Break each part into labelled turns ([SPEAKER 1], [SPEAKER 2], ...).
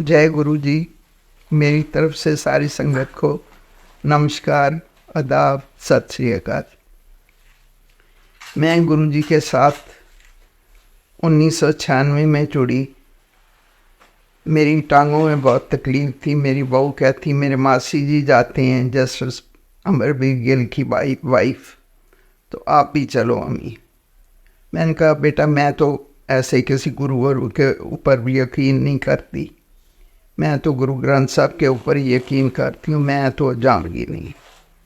[SPEAKER 1] जय गुरु जी। मेरी तरफ से सारी संगत को नमस्कार, आदाब, सत श्री अकाल। मैं गुरु जी के साथ 1996 में जुड़ी। मेरी टांगों में बहुत तकलीफ थी। मेरी बहू कहती मेरे मासी जी जाते हैं जस्टिस अमरवीर गिल की वाइफ, तो आप भी चलो अम्मी। मैंने कहा बेटा मैं तो ऐसे किसी गुरु के ऊपर भी यकीन नहीं करती, मैं तो गुरु ग्रंथ साहब के ऊपर यकीन करती हूँ, मैं तो जाऊँगी नहीं।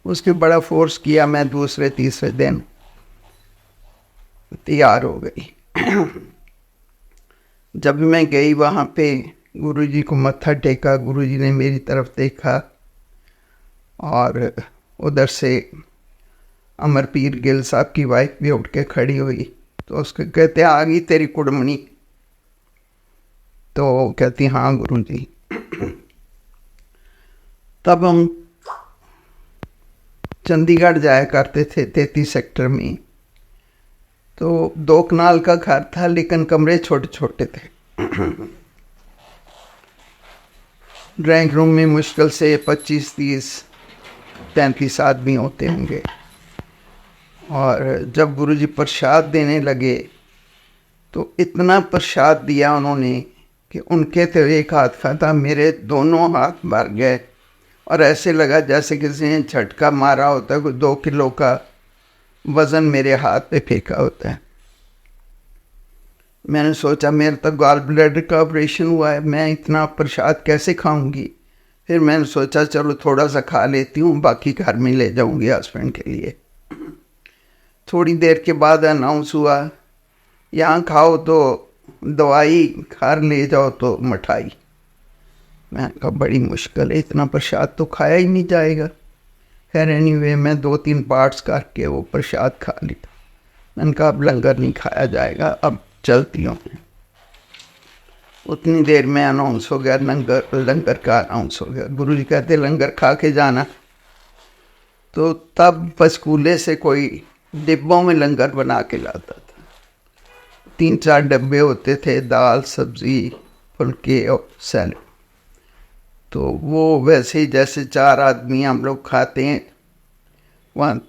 [SPEAKER 1] उसके बड़ा फोर्स किया। मैं दूसरे तीसरे दिन तैयार हो गई। जब मैं गई वहाँ पे गुरु जी को मत्था टेका, गुरु जी ने मेरी तरफ देखा और उधर से अमरवीर गिल साहब की वाइफ भी उठ के खड़ी हुई। तो उसके कहते आ गई तेरी कुड़मनी? तो कहती हाँ गुरु जी। तब हम चंडीगढ़ जाया करते थे 33 सेक्टर में। तो 2 कनाल का घर था लेकिन कमरे छोटे छोटे थे। ड्राइंग रूम में मुश्किल से 25, 30, 35 आदमी होते होंगे। और जब गुरुजी प्रसाद देने लगे तो इतना प्रसाद दिया उन्होंने कि उनके तो एक हाथ का था, मेरे दोनों हाथ भर गए। और ऐसे लगा जैसे किसी ने झटका मारा होता है, कोई 2 किलो का वज़न मेरे हाथ पे फेंका होता है। मैंने सोचा मेरे तो गॉल ब्लैडर का ऑपरेशन हुआ है, मैं इतना प्रसाद कैसे खाऊंगी। फिर मैंने सोचा चलो थोड़ा सा खा लेती हूँ, बाकी घर में ले जाऊंगी हस्बैंड के लिए। थोड़ी देर के बाद अनाउंस हुआ यहाँ खाओ तो दवाई, घर ले जाओ तो मिठाई। मैं कहा बड़ी मुश्किल है, इतना प्रसाद तो खाया ही नहीं जाएगा। खैर एनीवे मैं 2-3 पार्ट्स करके वो प्रसाद खा लिया। मैंने कहा अब लंगर नहीं खाया जाएगा, अब चलती हूँ। उतनी देर में अनाउंस हो गया, लंगर का अनाउंस हो गया। गुरु जी कहते लंगर खा के जाना। तो तब पंचकूले से कोई डिब्बों में लंगर बना के लाता था। 3-4 डब्बे होते थे, दाल, सब्जी, फुल्के और सैलड। तो वो वैसे ही जैसे 4 आदमी हम लोग खाते हैं, वहाँ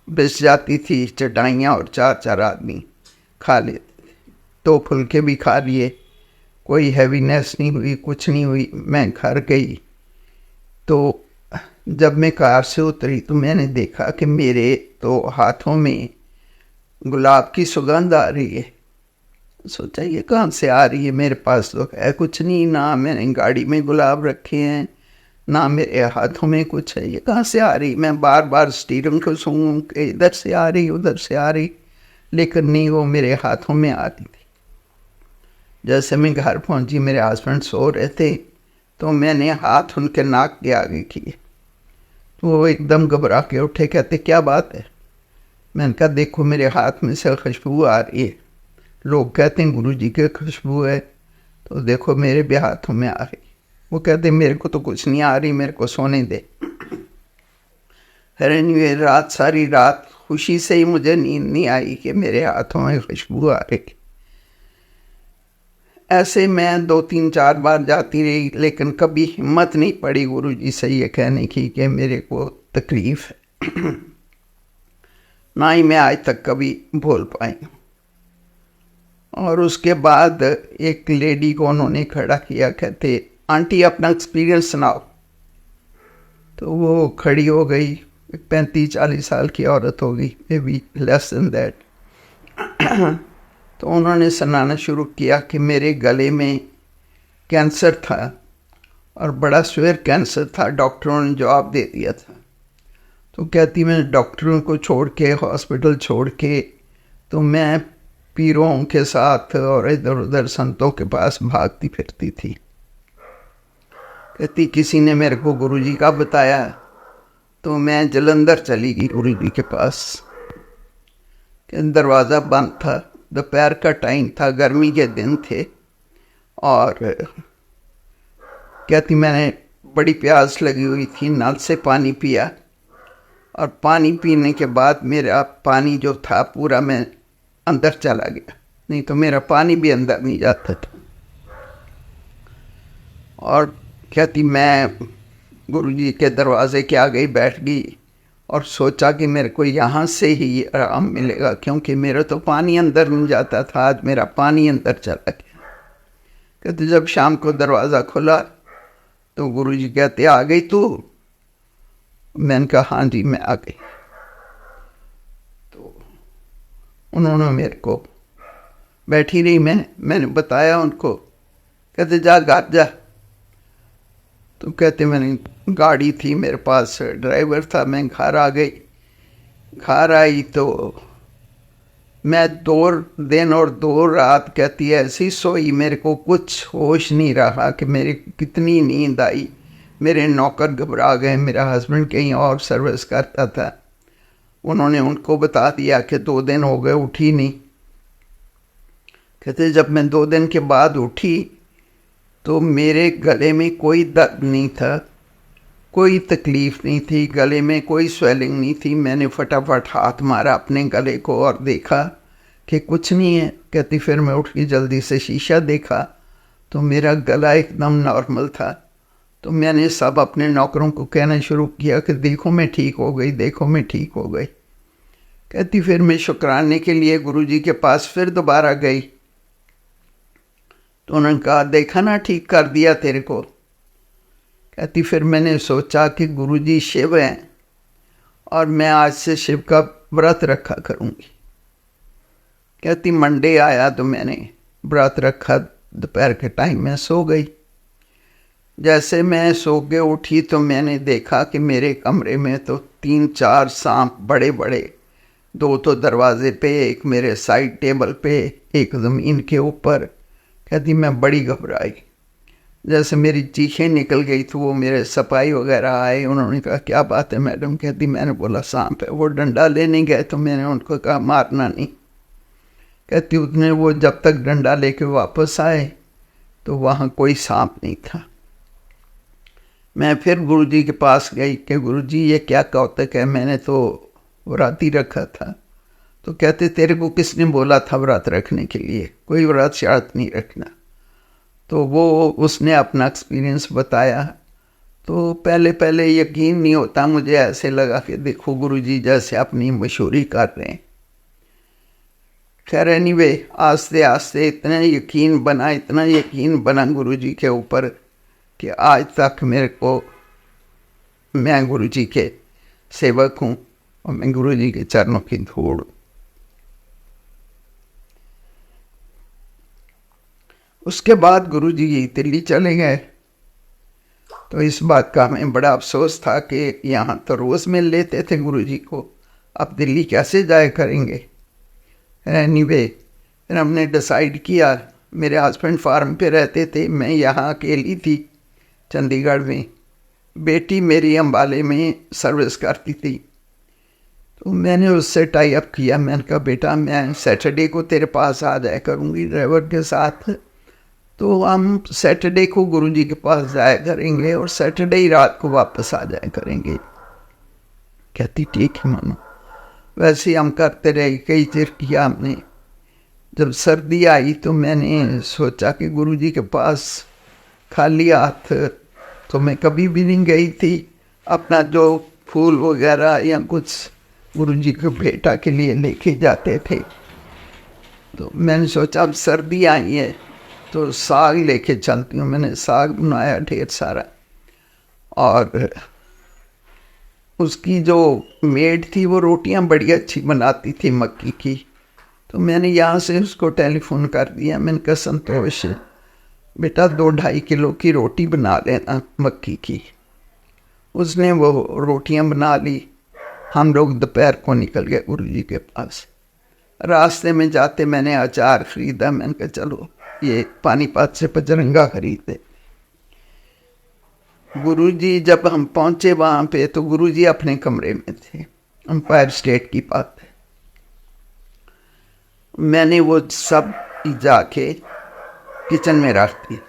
[SPEAKER 1] बिछ जाती थी चटाइयाँ और 4-4 आदमी खा लेते थे। 2 फुल्के भी खा लिए, कोई हैवीनेस नहीं हुई, कुछ नहीं हुई। मैं घर गई तो जब मैं कार से उतरी तो मैंने देखा कि मेरे तो हाथों में गुलाब की सुगंध आ रही है। सोचा ये कहाँ से आ रही है, मेरे पास तो है कुछ नहीं, ना मैंने गाड़ी में गुलाब रखे हैं, ना मेरे हाथों में कुछ है, ये कहाँ से आ रही। मैं बार बार स्टीयरिंग को सूंघूं कि इधर से आ रही, उधर से आ रही, लेकिन नहीं, वो मेरे हाथों में आ रही थी। जैसे मैं घर पहुंची, मेरे हस्बैंड सो रहे थे, तो मैंने हाथ उनके नाक के आगे किए तो वो एकदम घबरा के उठे, कहते क्या बात है। मैंने कहा देखो मेरे हाथ में से खुशबू आ रही है, लोग कहते हैं गुरु जी की खुशबू है, तो देखो मेरे भी हाथों में आ रही। वो कहते मेरे को तो कुछ नहीं आ रही, मेरे को सोने दे। एनीवे रात, सारी रात खुशी से ही मुझे नींद नहीं आई कि मेरे हाथों में खुशबू आ रही। ऐसे मैं 2-3-4 बार जाती रही, लेकिन कभी हिम्मत नहीं पड़ी गुरु जी से ये कहने की कि मेरे को तकलीफ़ है। ना ही मैं आज तक कभी भूल पाई। और उसके बाद एक लेडी को उन्होंने खड़ा किया, कहते आंटी अपना एक्सपीरियंस सुनाओ। तो वो खड़ी हो गई, 35-40 साल की औरत होगी, may be less than that. तो उन्होंने सुनाना शुरू किया कि मेरे गले में कैंसर था और बड़ा सीवियर कैंसर था, डॉक्टरों ने जवाब दे दिया था। तो कहती मैं डॉक्टरों को छोड़ के, हॉस्पिटल छोड़ के, तो मैं पीरों के साथ और इधर उधर संतों के पास भागती फिरती थी। कहती किसी ने मेरे को गुरुजी का बताया, तो मैं जलंधर चली गई गुरुजी के पास। दरवाज़ा बंद था, दोपहर का टाइम था, गर्मी के दिन थे। और कहती मैंने बड़ी प्यास लगी हुई थी, नल से पानी पिया, और पानी पीने के बाद मेरा पानी जो था पूरा मैं अंदर चला गया, नहीं तो मेरा पानी भी अंदर नहीं जाता था। और कहती मैं गुरुजी के दरवाज़े के आगे ही बैठ गई और सोचा कि मेरे को यहाँ से ही आराम मिलेगा, क्योंकि मेरा तो पानी अंदर नहीं जाता था, आज मेरा पानी अंदर चला गया। कहते जब शाम को दरवाज़ा खुला तो गुरुजी कहते आ गई तू? मैंने कहा हाँ जी मैं आ गई। तो उन्होंने मेरे को, बैठी रही मैंने बताया उनको, कहते जा घर जा। तो कहते मैंने गाड़ी थी मेरे पास, ड्राइवर था, मैं घर आ गई। घर आई तो मैं 2 दिन और 2 रात कहती है ऐसी सोई, मेरे को कुछ होश नहीं रहा कि मेरी कितनी नींद आई। मेरे नौकर घबरा गए, मेरा हस्बैंड कहीं और सर्विस करता था, उन्होंने उनको बता दिया कि 2 दिन हो गए उठी नहीं। कहते जब मैं 2 दिन के बाद उठी तो मेरे गले में कोई दर्द नहीं था, कोई तकलीफ़ नहीं थी, गले में कोई स्वेलिंग नहीं थी। मैंने फटाफट हाथ मारा अपने गले को और देखा कि कुछ नहीं है। कहती फिर मैं उठ के जल्दी से शीशा देखा तो मेरा गला एकदम नॉर्मल था। तो मैंने सब अपने नौकरों को कहना शुरू किया कि देखो मैं ठीक हो गई, देखो मैं ठीक हो गई। कहती फिर मैं शुक्राने के लिए गुरुजी के पास फिर दोबारा गई तो उन्होंने कहा देखा ना ठीक कर दिया तेरे को। कहती फिर मैंने सोचा कि गुरुजी शिव हैं और मैं आज से शिव का व्रत रखा करूँगी। कहती मंडे आया तो मैंने व्रत रखा, दोपहर के टाइम में सो गई। जैसे मैं सो के उठी तो मैंने देखा कि मेरे कमरे में तो 3-4 सांप बड़े बड़े, 2 तो दरवाजे पे, एक मेरे साइड टेबल पे, एक ज़मीन के ऊपर। कहती मैं बड़ी घबराई, जैसे मेरी चीखें निकल गई तो वो मेरे सफाई वगैरह आए। उन्होंने कहा क्या बात है मैडम? कहती मैंने बोला सांप है। वो डंडा लेने गए तो मैंने उनको कहा मारना नहीं। कहती उसने वो जब तक डंडा लेके वापस आए तो वहाँ कोई सांप नहीं था। मैं फिर गुरुजी के पास गई कि गुरुजी ये क्या कौतक है, मैंने तो व्रत ही रखा था। तो कहते तेरे को किसने बोला था व्रत रखने के लिए? कोई व्रत शर्त नहीं रखना। तो वो उसने अपना एक्सपीरियंस बताया। तो पहले पहले यकीन नहीं होता, मुझे ऐसे लगा कि देखो गुरुजी जैसे अपनी मशहूरी कर रहे हैं। खैर एनीवे आस्ते आस्ते इतना यकीन बना गुरुजी के ऊपर कि आज तक मेरे को, मैं गुरुजी के सेवक हूँ और मैं गुरुजी के चरणों की धूड़। उसके बाद गुरुजी दिल्ली चले गए तो इस बात का हमें बड़ा अफसोस था कि यहाँ तो रोज़ मिल लेते थे गुरुजी को, अब दिल्ली कैसे जाया करेंगे। एनीवे फिर हमने डिसाइड किया, मेरे हस्बैंड फार्म पे रहते थे, मैं यहाँ अकेली थी चंडीगढ़ में, बेटी मेरी अम्बाले में सर्विस करती थी। तो मैंने उससे टाई अप किया, मैंने कहा बेटा मैं सैटरडे को तेरे पास आ जाया करूँगी ड्राइवर के साथ, तो हम सैटरडे को गुरुजी के पास जाया करेंगे और सैटरडे ही रात को वापस आ जाया करेंगे। कहती ठीक है मामा। वैसे ही हम करते रहे, कई चिर किया हमने। जब सर्दी आई तो मैंने सोचा कि गुरुजी के पास खाली हाथ तो मैं कभी भी नहीं गई थी। अपना जो फूल वगैरह या कुछ गुरुजी के बेटा के लिए लेके जाते थे। तो मैंने सोचा अब सर्दी आई है तो साग लेके चलती हूँ। मैंने साग बनाया ढेर सारा और उसकी जो मेड थी वो रोटियां बड़ी अच्छी बनाती थी मक्की की। तो मैंने यहाँ से उसको टेलीफोन कर दिया, मैंने कहा संतोष बेटा 2-2.5 किलो की रोटी बना लेना मक्की की। उसने वो रोटियां बना ली। हम लोग दोपहर को निकल गए गुरुजी के पास। रास्ते में जाते मैंने अचार खरीदा, मैंने कहा चलो ये पानीपत से पचरंगा खरीदे। गुरुजी जब हम पहुंचे वहाँ पे तो गुरुजी अपने कमरे में थे, एम्पायर स्टेट की बात है। मैंने वो सब जाके किचन में रख दिया।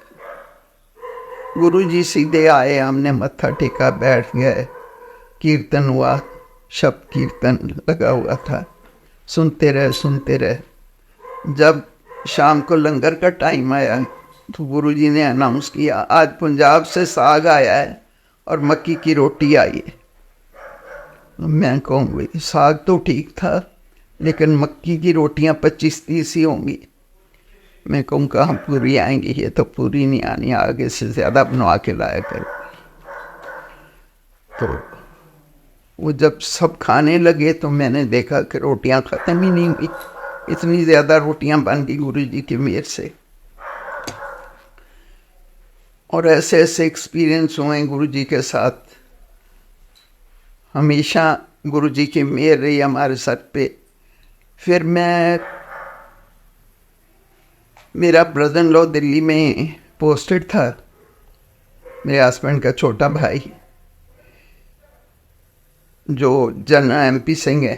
[SPEAKER 1] गुरुजी सीधे आए, हमने मत्था टेका, बैठ गए, कीर्तन हुआ, शब्द कीर्तन लगा हुआ था, सुनते रहे। जब शाम को लंगर का टाइम आया तो गुरुजी ने अनाउंस किया आज पंजाब से साग आया है और मक्की की रोटी आई है। मैं कहूँ भाई साग तो ठीक था लेकिन मक्की की रोटियां 25-30 ही होंगी। मैं कहूँ कहाँ पूरी आएंगी, ये तो पूरी नहीं आनी, आगे से ज़्यादा बनवा के लाया करो। तो वो जब सब खाने लगे तो मैंने देखा कि रोटियां ख़त्म ही नहीं हुई, इतनी ज़्यादा रोटियां बन गई गुरुजी की मेहर से। और ऐसे ऐसे एक्सपीरियंस हुए गुरुजी के साथ। हमेशा गुरुजी की मेहर रही हमारे सर पे। फिर मेरा ब्रदर इन लॉ दिल्ली में पोस्टेड था, मेरे हस्बैंड का छोटा भाई जो जनरल MP सिंह है।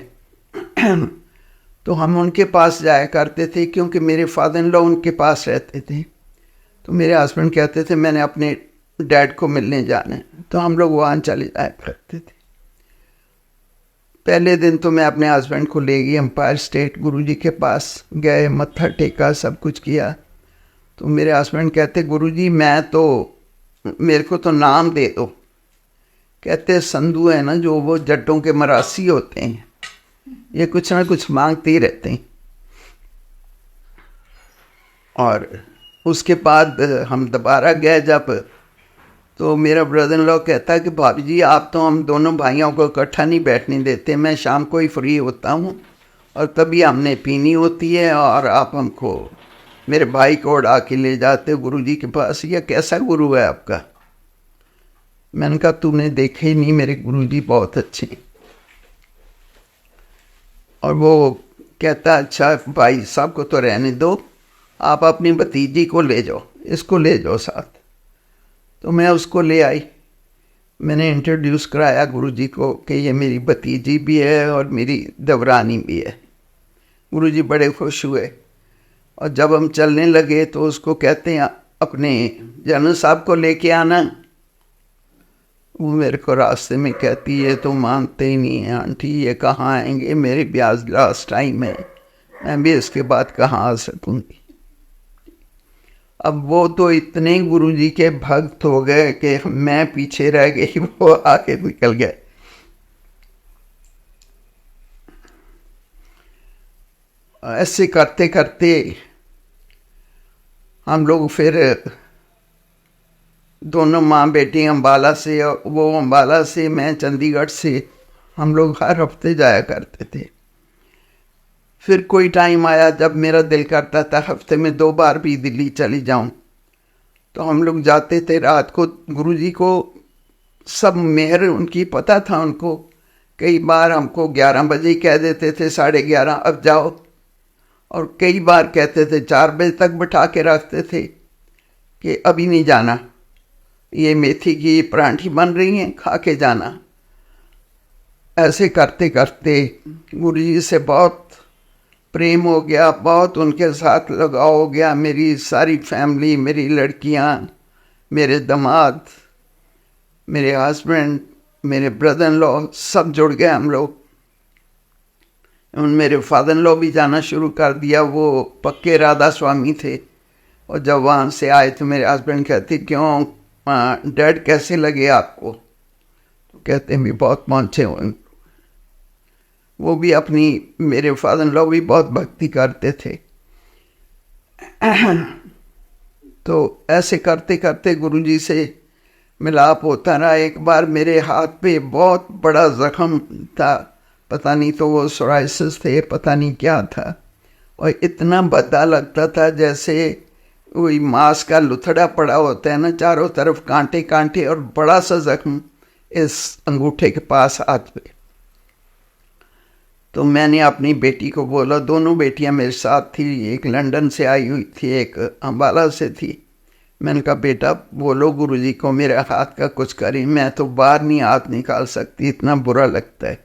[SPEAKER 1] तो हम उनके पास जाया करते थे क्योंकि मेरे फादर इन लॉ उनके पास रहते थे। तो मेरे हस्बैंड कहते थे मैंने अपने डैड को मिलने जाना है, तो हम लोग वहाँ चले जाया करते थे। पहले दिन तो मैं अपने हस्बैंड को ले गई एम्पायर स्टेट, गुरुजी के पास गए, मत्था टेका, सब कुछ किया। तो मेरे हस्बैंड कहते गुरुजी मेरे को तो नाम दे दो। कहते संधू है ना जो वो जट्टों के मरासी होते हैं, ये कुछ ना कुछ मांगते ही रहते हैं। और उसके बाद हम दोबारा गए जब, तो मेरा ब्रदर इन लॉ कहता कि भाभी जी आप तो हम दोनों भाइयों को इकट्ठा नहीं बैठने देते, मैं शाम को ही फ्री होता हूँ और तभी हमने पीनी होती है और आप हमको मेरे भाई को उड़ा के ले जाते गुरुजी के पास। ये कैसा गुरु है आपका? मैंने कहा तूने देखे ही नहीं, मेरे गुरुजी बहुत अच्छे हैं। और वो कहता अच्छा भाई साहब को तो रहने दो, आप अपनी भतीजी को ले जाओ, इसको ले जाओ साथ। तो मैं उसको ले आई, मैंने इंट्रोड्यूस कराया गुरुजी को कि ये मेरी भतीजी भी है और मेरी देवरानी भी है। गुरुजी बड़े खुश हुए। और जब हम चलने लगे तो उसको कहते हैं अपने जनरल साहब को लेके आना। वो मेरे को रास्ते में कहती है तो मानते ही नहीं है आंटी, ये कहाँ आएंगे, मेरे भी आज लास्ट टाइम है, मैं भी इसके बाद कहाँ आ सकूँगी। अब वो तो इतने गुरुजी के भक्त हो गए कि मैं पीछे रह गई, वो आगे निकल गए। ऐसे करते करते हम लोग फिर दोनों माँ बेटी अम्बाला से, वो अम्बाला से, मैं चंडीगढ़ से, हम लोग हर हफ्ते जाया करते थे। फिर कोई टाइम आया जब मेरा दिल करता था हफ्ते में 2 बार भी दिल्ली चली जाऊं, तो हम लोग जाते थे रात को। गुरुजी को सब मेहर उनकी पता था उनको। कई बार हमको 11 बजे ही कह देते थे, 11:30 अब जाओ, और कई बार कहते थे 4 बजे तक बैठा के रखते थे कि अभी नहीं जाना, ये मेथी की परांठी बन रही हैं, खा के जाना। ऐसे करते करते गुरुजी से बहुत प्रेम हो गया, बहुत उनके साथ लगाव हो गया। मेरी सारी फैमिली, मेरी लड़कियां, मेरे दामाद, मेरे हस्बैंड, मेरे ब्रदर इन लॉ, सब जुड़ गए हम लोग। मेरे फादर इन लॉ भी जाना शुरू कर दिया, वो पक्के राधा स्वामी थे। और जब वहाँ से आए तो मेरे हस्बैंड कहते क्यों डैड कैसे लगे आपको? तो कहते भी बहुत पहुँचे हुए। वो भी अपनी, मेरे फादर इन लॉ भी बहुत भक्ति करते थे। तो ऐसे करते करते गुरुजी से मिलाप होता रहा। एक बार मेरे हाथ पे बहुत बड़ा जख्म था, पता नहीं तो वो सोराइसिस थे, पता नहीं क्या था, और इतना भद्दा लगता था जैसे वही मांस का लुथड़ा पड़ा होता है ना, चारों तरफ कांटे कांटे, और बड़ा सा जख्म इस अंगूठे के पास हाथ पे। तो मैंने अपनी बेटी को बोला, दोनों बेटियां मेरे साथ थी, एक लंदन से आई हुई थी, एक अम्बाला से थी। मैंने कहा बेटा बोलो गुरुजी को मेरे हाथ का कुछ करें, मैं तो बाहर नहीं हाथ निकाल सकती, इतना बुरा लगता है।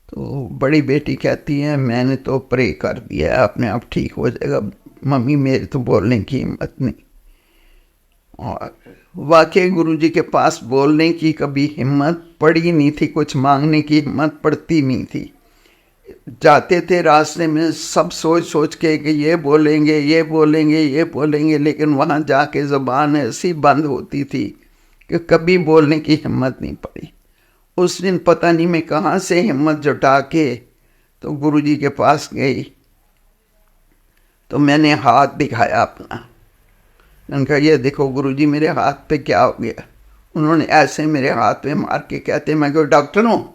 [SPEAKER 1] तो बड़ी बेटी कहती है मैंने तो प्रे कर दिया है, अपने आप ठीक हो जाएगा मम्मी, मेरे तो बोलने की हिम्मत नहीं। और वाकई गुरुजी के पास बोलने की कभी हिम्मत पड़ी नहीं थी, कुछ मांगने की हिम्मत पड़ती नहीं थी। जाते थे रास्ते में सब सोच सोच के कि ये बोलेंगे ये बोलेंगे ये बोलेंगे, लेकिन वहाँ जाके ज़बान ऐसी बंद होती थी कि कभी बोलने की हिम्मत नहीं पड़ी। उस दिन पता नहीं मैं कहाँ से हिम्मत जुटा के तो गुरुजी के पास गई, तो मैंने हाथ दिखाया अपना। मैंने कहा ये देखो गुरुजी मेरे हाथ पे क्या हो गया। उन्होंने ऐसे मेरे हाथ पे मार के कहते मैं कोई डॉक्टर हूँ,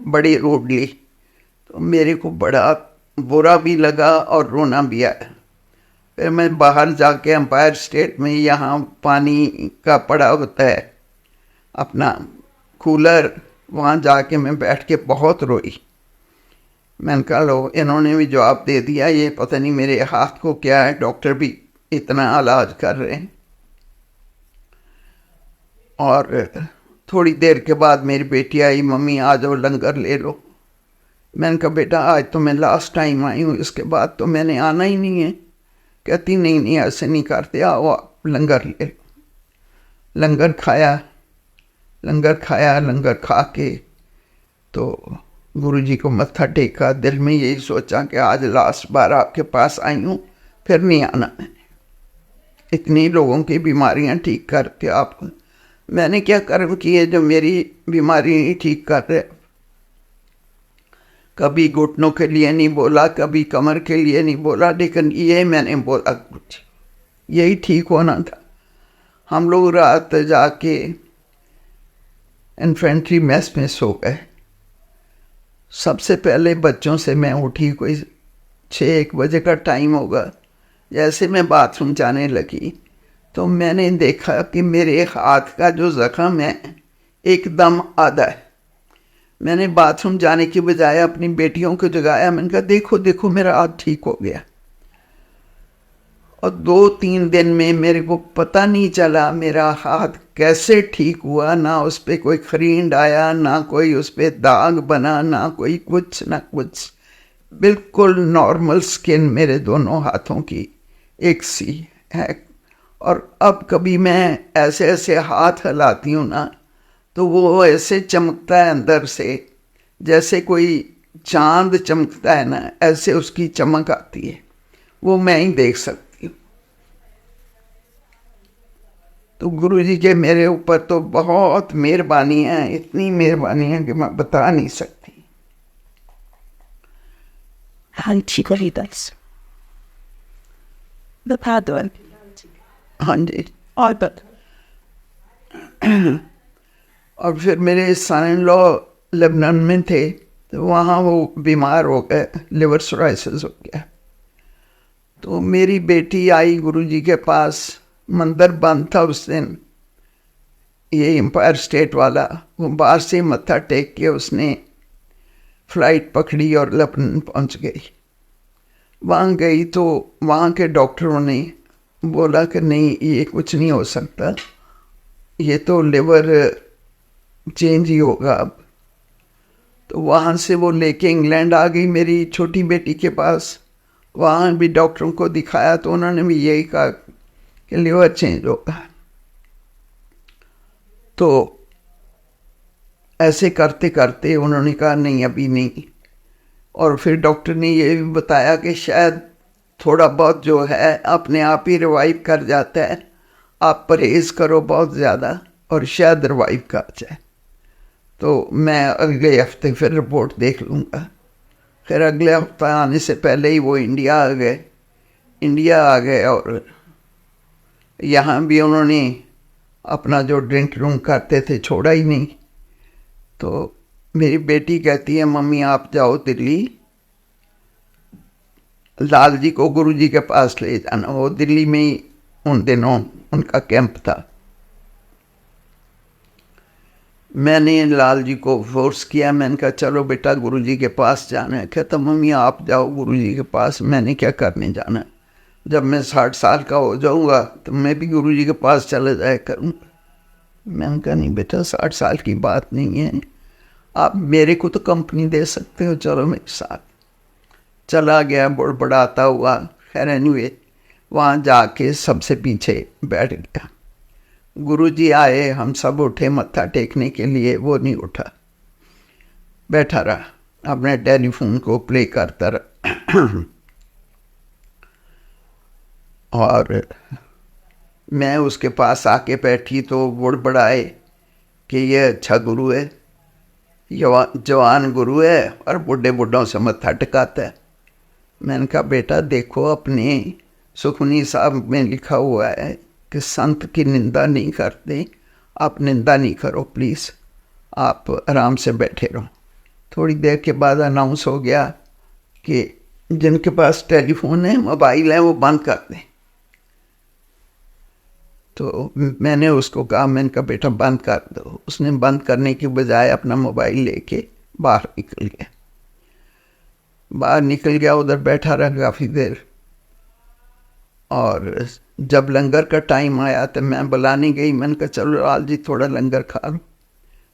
[SPEAKER 1] बड़ी रूडली। तो मेरे को बड़ा बुरा भी लगा और रोना भी आया। फिर मैं बाहर जाके एम्पायर स्टेट में, यहाँ पानी का पड़ा होता है अपना कूलर, वहाँ जाके मैं बैठ के बहुत रोई। मैंने कहा लो इन्होंने भी जवाब दे दिया, ये पता नहीं मेरे हाथ को क्या है, डॉक्टर भी इतना इलाज कर रहे हैं। और थोड़ी देर के बाद मेरी बेटी आई, मम्मी आ जाओ लंगर ले लो। मैंने कहा बेटा आज तो मैं लास्ट टाइम आई हूँ, इसके बाद तो मैंने आना ही नहीं है। कहती नहीं नहीं ऐसे नहीं करते, आओ आप लंगर ले लो। लंगर खाया, लंगर खा के तो गुरुजी को मत्था टेका। दिल में यही सोचा कि आज लास्ट बार आपके पास आई हूँ, फिर नहीं आना मैंने। इतनी लोगों की बीमारियाँ ठीक करते आप, मैंने क्या कर्म किए जो मेरी बीमारी नहीं ठीक कर रहे। कभी घुटनों के लिए नहीं बोला, कभी कमर के लिए नहीं बोला, लेकिन ये मैंने बोला कुछ यही ठीक होना था। हम लोग रात जाके इन्फेंट्री मेस में सो गए। सबसे पहले बच्चों से मैं उठी, कोई 6-1 बजे का टाइम होगा। जैसे मैं बाथरूम जाने लगी तो मैंने देखा कि मेरे हाथ का जो ज़ख्म है एकदम आधा है। मैंने बाथरूम जाने की बजाय अपनी बेटियों को जगाया। मैंने कहा देखो देखो मेरा हाथ ठीक हो गया। और 2-3 दिन में मेरे को पता नहीं चला मेरा हाथ कैसे ठीक हुआ। ना उस पर कोई खरींद आया, ना कोई उस पर दाग बना, ना कोई कुछ ना कुछ। बिल्कुल नॉर्मल स्किन मेरे दोनों हाथों की एक सी है। और अब कभी मैं ऐसे ऐसे हाथ हिलाती हूँ ना, तो वो ऐसे चमकता है अंदर से, जैसे कोई चांद चमकता है ना, ऐसे उसकी चमक आती है, वो मैं ही देख सकती हूँ। तो गुरुजी के मेरे ऊपर तो बहुत मेहरबानी है, इतनी मेहरबानी है कि मैं बता नहीं सकती।
[SPEAKER 2] हाँ ठीक है दस बता दो।
[SPEAKER 1] हाँ जी।
[SPEAKER 2] और बत
[SPEAKER 1] और फिर मेरे सन इन लॉ लेबनान में थे, तो वहाँ वो बीमार हो गए, लिवर सोराइसिस हो गया। तो मेरी बेटी आई गुरुजी के पास, मंदिर बंद था उस दिन, ये एम्पायर स्टेट वाला। वो बाहर से मत्था टेक के उसने फ्लाइट पकड़ी और लेबनान पहुँच गई। वहाँ गई तो वहाँ के डॉक्टरों ने बोला कि नहीं ये कुछ नहीं हो सकता, ये तो लिवर चेंज ही होगा अब। तो वहाँ से वो लेके इंग्लैंड आ गई मेरी छोटी बेटी के पास। वहाँ भी डॉक्टरों को दिखाया तो उन्होंने भी यही कहा कि लिवर चेंज होगा। तो ऐसे करते करते उन्होंने कहा नहीं अभी नहीं। और फिर डॉक्टर ने ये भी बताया कि शायद थोड़ा बहुत जो है अपने आप ही रिवाइव कर जाता है, आप परहेज़ करो बहुत ज़्यादा और शायद रिवाइव कर जाए। तो मैं अगले हफ्ते फिर रिपोर्ट देख लूँगा। फिर अगले हफ्ता आने से पहले ही वो इंडिया आ गए और यहाँ भी उन्होंने अपना जो ड्रिंक रूम करते थे छोड़ा ही नहीं। तो मेरी बेटी कहती है मम्मी आप जाओ दिल्ली, लाल जी को गुरुजी के पास ले जाना। वो दिल्ली में ही उन दिनों उनका कैंप था। मैंने लाल जी को फोर्स किया, मैंने कहा चलो बेटा गुरुजी के पास जाना है। कहता मम्मी आप जाओ गुरुजी के पास, मैंने क्या करने जाना, जब मैं 60 साल का हो जाऊंगा तो मैं भी गुरुजी के पास चले जाया करूँगा। मैंने कहा नहीं बेटा 60 साल की बात नहीं है, आप मेरे को तो कंपनी दे सकते हो, चलो मेरे साथ। चला गया बड़बड़ाता हुआ। खैर एनीवे वहाँ जाके सबसे पीछे बैठ गया। गुरुजी आए, हम सब उठे मत्था टेकने के लिए, वो नहीं उठा, बैठा रहा। अपने टेलीफोन को प्ले करता रहा। और मैं उसके पास आके बैठी तो बुड़बड़ाए कि ये अच्छा गुरु है, जवान गुरु है और बुढ़े बुढ़ों से मत्था टिकाता है। मैंने कहा बेटा देखो, अपने सुखमनी साहब में लिखा हुआ है कि संत की निंदा नहीं करते, आप निंदा नहीं करो प्लीज़, आप आराम से बैठे रहो। थोड़ी देर के बाद अनाउंस हो गया कि जिनके पास टेलीफोन है, मोबाइल है, वो बंद कर दें। तो मैंने उसको कहा, मैंने कहा बेटा बंद कर दो। उसने बंद करने की बजाय अपना मोबाइल लेके बाहर निकल गया। बाहर निकल गया, उधर बैठा रहा काफ़ी देर। और जब लंगर का टाइम आया तो मैं बुलाने गई। मैंने कहा चलो लाल जी थोड़ा लंगर खा लो।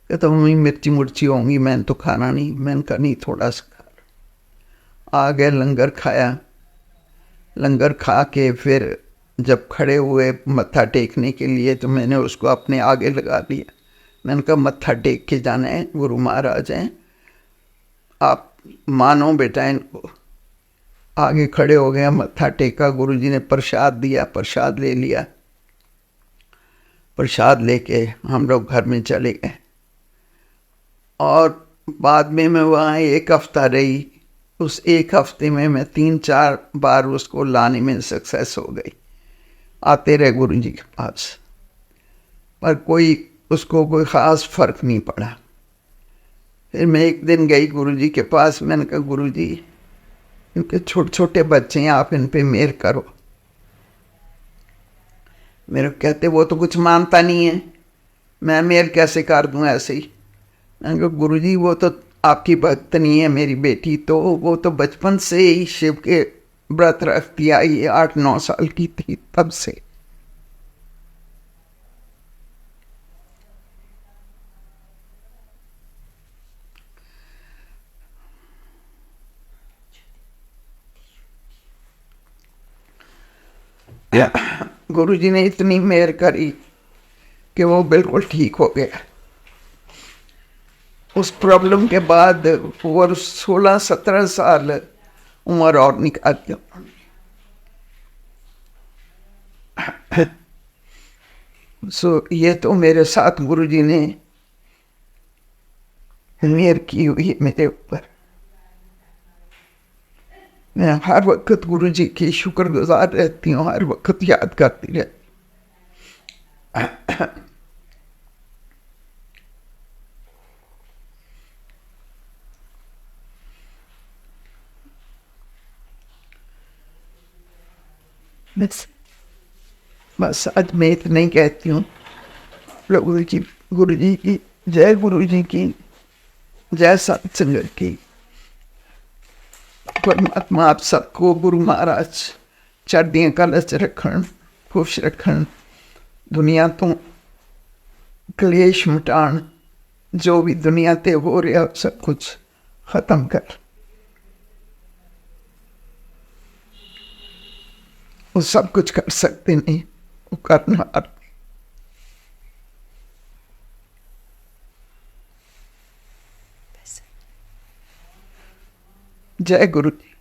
[SPEAKER 1] कहता मम्मी मिर्ची मुर्ची होंगी, मैंने तो खाना नहीं। मैंने कहा नहीं, थोड़ा सा खा लो। आ गए, लंगर खाया। लंगर खा के फिर जब खड़े हुए मत्था टेकने के लिए तो मैंने उसको अपने आगे लगा दिया। मैंने कहा मत्था टेक के जाना है, गुरु महाराज हैं, आप मानो बेटा इनको। आगे खड़े हो गया, मत्था टेका। गुरुजी ने प्रसाद दिया, प्रसाद ले लिया। प्रसाद लेके हम लोग घर में चले गए। और बाद में मैं वहाँ 1 हफ्ता रही। उस 1 हफ्ते में मैं 3-4 बार उसको लाने में सक्सेस हो गई। आते रहे गुरुजी के पास, पर उसको कोई ख़ास फर्क नहीं पड़ा। फिर मैं एक दिन गई गुरुजी के पास। मैंने कहा गुरुजी, क्योंकि छोटे छोटे बच्चे हैं, आप इन पे मेहर करो। मेरे कहते वो तो कुछ मानता नहीं है, मैं मेहर कैसे कर दूं ऐसे ही। मैंने कहा गुरुजी वो तो आपकी भक्त नहीं है मेरी बेटी, तो वो तो बचपन से ही शिव के व्रत रखती आई है, 8-9 साल की थी तब से। गुरुजी ने इतनी मेहर करी कि वो बिल्कुल ठीक हो गया। उस प्रॉब्लम के बाद वो 16-17 साल उम्र और निकाल गया। ये तो मेरे साथ गुरुजी ने मेहर की हुई है मेरे ऊपर। मैं हर वक्त गुरुजी की शुक्रगुजार रहती हूँ, हर वक्त याद करती रहती। बस आज मैं इतना ही कहती हूँ। प्रभु जी, गुरु जी की जय, गुरु जी की जय, सत संगत की। परमात्मा आप सबको, गुरु महाराज चढ़दियां कला च रखन, खुश रखन, दुनिया तो क्लेश मिटान, जो भी दुनिया ते हो रहा सब कुछ खत्म कर। वो सब कुछ कर सकते नहीं, वो करना। जय गुरु जी।